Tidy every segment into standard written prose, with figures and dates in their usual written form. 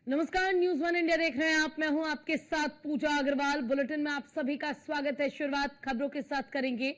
नमस्कार, news one India देख रहे हैं आप। मैं हूं आपके साथ पूजा अग्रवाल। बुलेटिन में आप सभी का स्वागत है। शुरुआत खबरों के साथ करेंगे।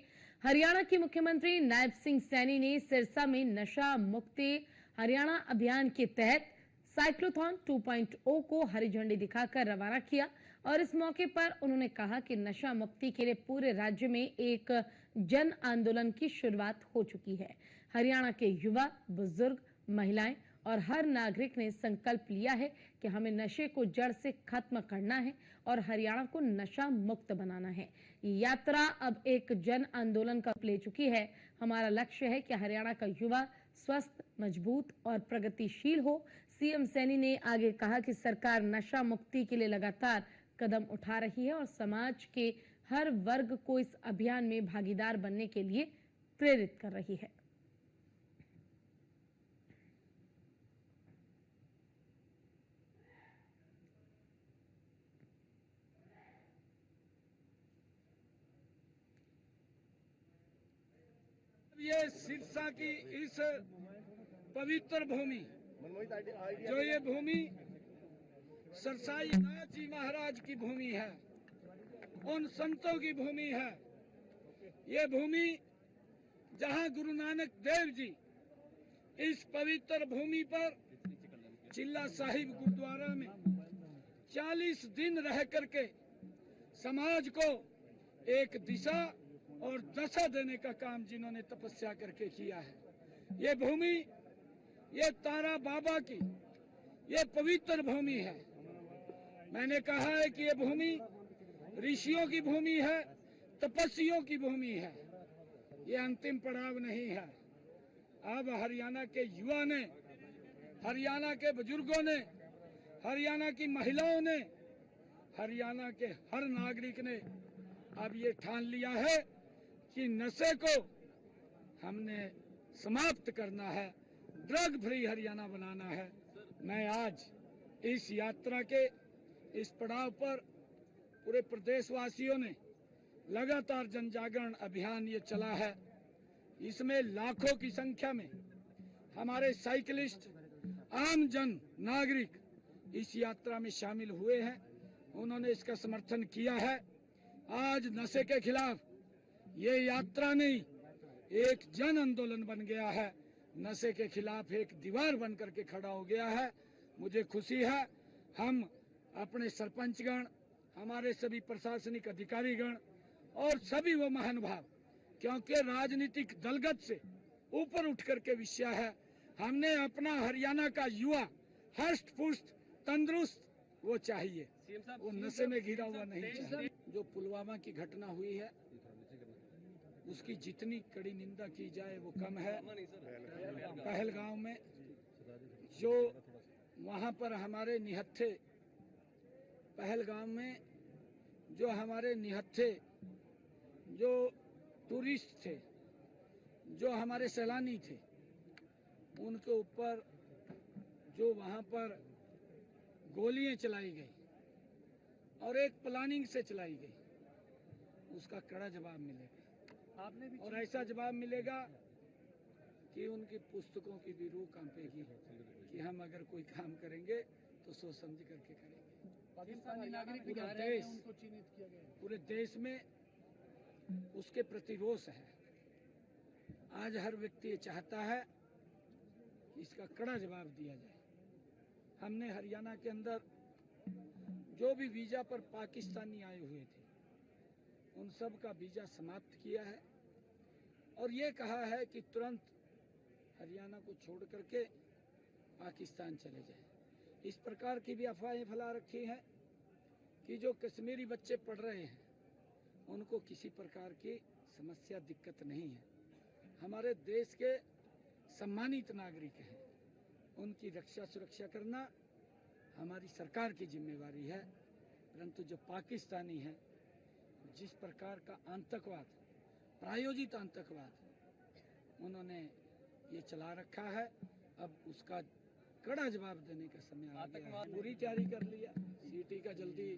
हरियाणा की मुख्यमंत्री नायब सिंह सैनी ने सिरसा में नशा मुक्ति हरियाणा अभियान के तहत साइक्लोथॉन 2.0 को हरी झंडी दिखाकर रवाना किया और इस मौके पर उन्होंने कहा कि नशा मुक्ति के लिए पूरे राज्य में एक जन आंदोलन की शुरुआत हो चुकी है। हरियाणा के युवा, बुजुर्ग, महिलाएं और हर नागरिक ने संकल्प लिया है कि हमें नशे को जड़ से खत्म करना है और हरियाणा को नशा मुक्त बनाना है। यात्रा अब एक जन आंदोलन का रूप ले चुकी है। हमारा लक्ष्य है कि हरियाणा का युवा स्वस्थ, मजबूत और प्रगतिशील हो। सीएम सैनी ने आगे कहा कि सरकार नशा मुक्ति के लिए लगातार कदम उठा रही है और समाज के हर वर्ग को इस अभियान में भागीदार बनने के लिए प्रेरित कर रही है। ये सिरसा की इस पवित्र भूमि, जो ये भूमि सरसाई नाथ जी महाराज की भूमि है, उन संतों की भूमि है। ये भूमि जहां गुरु नानक देव जी इस पवित्र भूमि पर चिल्ला साहिब गुरुद्वारा में 40 दिन रह करके समाज को एक दिशा और दशा देने का काम जिन्होंने तपस्या करके किया है। ये भूमि, ये तारा बाबा की ये पवित्र भूमि है। मैंने कहा है कि ये भूमि ऋषियों की भूमि है, तपस्वियों की भूमि है। ये अंतिम पड़ाव नहीं है। अब हरियाणा के युवा ने, हरियाणा के बुजुर्गों ने, हरियाणा की महिलाओं ने, हरियाणा के हर नागरिक ने अब ये ठान लिया है कि नशे को हमने समाप्त करना है, ड्रग फ्री हरियाणा बनाना है। मैं आज इस यात्रा के इस पड़ाव पर पूरे प्रदेशवासियों ने लगातार जन जागरण अभियान ये चला है। इसमें लाखों की संख्या में हमारे साइकिलिस्ट, आम जन नागरिक इस यात्रा में शामिल हुए हैं। उन्होंने इसका समर्थन किया है। आज नशे के खिलाफ ये यात्रा नहीं, एक जन आंदोलन बन गया है। नशे के खिलाफ एक दीवार बन करके खड़ा हो गया है। मुझे खुशी है, हम अपने सरपंचगण, हमारे सभी प्रशासनिक अधिकारीगण और सभी वो महानुभाव, क्योंकि राजनीतिक दलगत से ऊपर उठ करके विषय है। हमने अपना हरियाणा का युवा हष्ट पुष्ट तंदुरुस्त वो चाहिए, वो नशे में घिरा हुआ नहीं चाहिए। जो पुलवामा की घटना हुई है उसकी जितनी कड़ी निंदा की जाए वो कम है। पहलगांव में जो वहां पर हमारे निहत्थे, पहलगांव में जो हमारे निहत्थे, जो टूरिस्ट थे, जो हमारे सैलानी थे, उनके ऊपर जो वहां पर गोलियां चलाई गई और एक प्लानिंग से चलाई गई, उसका कड़ा जवाब मिलेगा। आपने भी और ऐसा जवाब मिलेगा कि उनकी पुस्तकों की भी रूह कांपेगी कि हम अगर कोई काम करेंगे तो सोच समझ करके करेंगे। पाकिस्तानी नागरिक पूरा देश, उनको चिन्हित किया गया है। पूरे देश में उसके प्रति रोष है। आज हर व्यक्ति ये चाहता है कि इसका कड़ा जवाब दिया जाए। हमने हरियाणा के अंदर जो भी वीजा पर पाकिस्तानी आए हुए थे उन सब का वीजा समाप्त किया है और ये कहा है कि तुरंत हरियाणा को छोड़ करके पाकिस्तान चले जाए। इस प्रकार की भी अफवाहें फैला रखी हैं कि जो कश्मीरी बच्चे पढ़ रहे हैं उनको किसी प्रकार की समस्या, दिक्कत नहीं है। हमारे देश के सम्मानित नागरिक हैं, उनकी रक्षा सुरक्षा करना हमारी सरकार की जिम्मेवारी है। परंतु जो पाकिस्तानी है, जिस प्रकार का आतंकवाद, प्रायोजित आतंकवाद उन्होंने ये चला रखा है, अब उसका कड़ा जवाब देने का समय आ गया है। पूरी तैयारी कर लिया। सीटी का जल्दी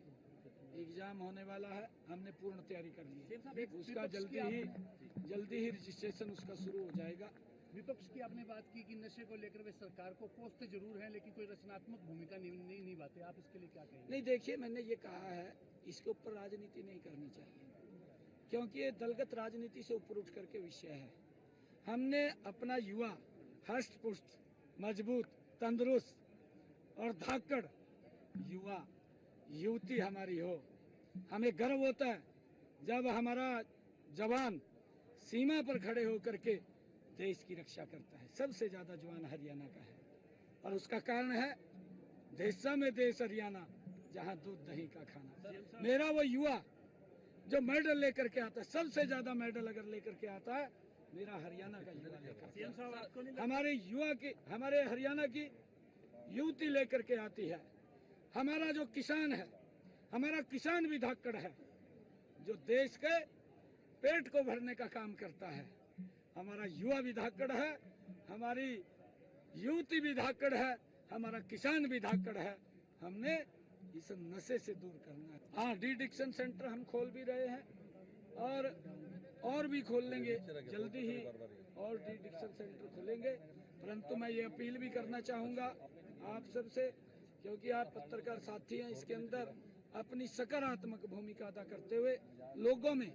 एग्जाम होने वाला है, हमने पूर्ण तैयारी कर ली है। उसका जल्दी ही रजिस्ट्रेशन उसका शुरू हो जाएगा। विपक्ष की आपने बात की कि नशे को लेकर वे सरकार को कोसते जरूर हैं लेकिन कोई रचनात्मक भूमिका नहीं निभाते, आप इसके लिए क्या कहेंगे? नहीं, देखिए, मैंने ये कहा है, इसके ऊपर राजनीति नहीं करनी चाहिए, क्योंकि ये दलगत राजनीति से ऊपर उठ करके विषय है। हमने अपना युवा हष्ट पुष्ट, मजबूत, तंदुरुस्त और धाकड़ युवा युवती हमारी हो। हमें गर्व होता है जब हमारा जवान सीमा पर खड़े होकर के देश की रक्षा करता है। सबसे ज्यादा जवान हरियाणा का है और उसका कारण है देशा में देश हरियाणा, जहां दूध दही का खाना। मेरा वो युवा जो मेडल लेकर के आता है, सबसे ज्यादा मेडल अगर लेकर के आता है, मेरा हरियाणा का युवा लेकर आता है। हमारे युवा की, हमारे हरियाणा की युवती लेकर के आती है। हमारा जो किसान है, हमारा किसान भी धाकड़ है, जो देश के पेट को भरने का काम करता है। हमारा युवा भी धाकड़ है, हमारी युवती भी धाकड़ है, हमारा किसान भी धाकड़ है। हमने इस नशे से दूर करना है। हाँ, डी डिक्शन सेंटर हम खोल भी रहे हैं और भी खोल लेंगे जल्दी ही, और डी डिक्शन सेंटर खोलेंगे। परंतु मैं ये अपील भी करना चाहूँगा आप सबसे, क्योंकि आप पत्रकार साथी हैं, इसके अंदर अपनी सकारात्मक भूमिका अदा करते हुए लोगों में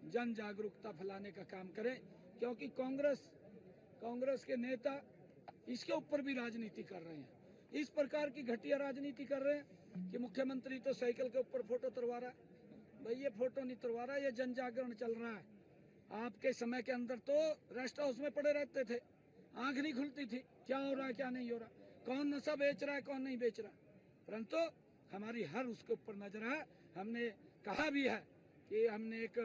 जन जागरूकता फैलाने का काम करें, क्योंकि कांग्रेस के नेता इसके ऊपर भी राजनीति कर रहे हैं। इस प्रकार की घटिया राजनीति कर रहे हैं कि मुख्यमंत्री तो साइकिल के ऊपर फोटो तरवा रहा है। भाई, ये फोटो नहीं तरवा रहा, ये जन जागरण चल रहा है। आपके समय के अंदर तो रेस्ट हाउस में पड़े रहते थे, आंख नहीं खुलती थी क्या हो रहा है क्या नहीं हो रहा, कौन नशा बेच रहा है कौन नहीं बेच रहा। परंतु हमारी हर उसके ऊपर नजर है। हमने कहा भी है कि हमने एक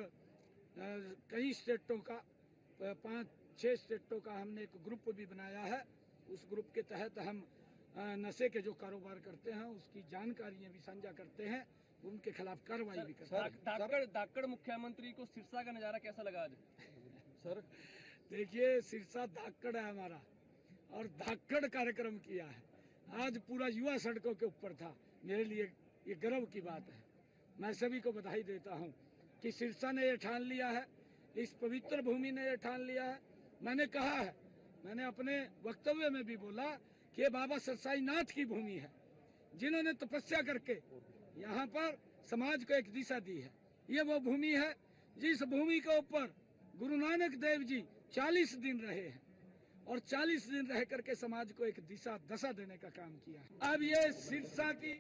कई स्टेटों का 5-6 स्टेटों का हमने एक ग्रुप भी बनाया है। उस ग्रुप के तहत हम नशे के जो कारोबार करते हैं उसकी जानकारियां भी साझा करते हैं, उनके खिलाफ कार्रवाई भी करते हैं। धाकड़ मुख्यमंत्री को सिरसा का नजारा कैसा लगा आज? सर देखिए, सिरसा धाकड़ है हमारा और धाकड़ कार्यक्रम किया है। आज पूरा युवा सड़कों के ऊपर था। मेरे लिए ये गर्व की बात है। मैं सभी को बधाई देता हूँ कि सिरसा ने ये ठान लिया है, इस पवित्र भूमि ने ये ठान लिया है। मैंने कहा है, मैंने अपने वक्तव्य में भी बोला कि ये बाबा सरसाई नाथ की भूमि है, जिन्होंने तपस्या करके यहाँ पर समाज को एक दिशा दी है। ये वो भूमि है जिस भूमि के ऊपर गुरु नानक देव जी 40 दिन रहे हैं और 40 दिन रह करके समाज को एक दिशा दशा देने का काम किया है। अब ये सिरसा की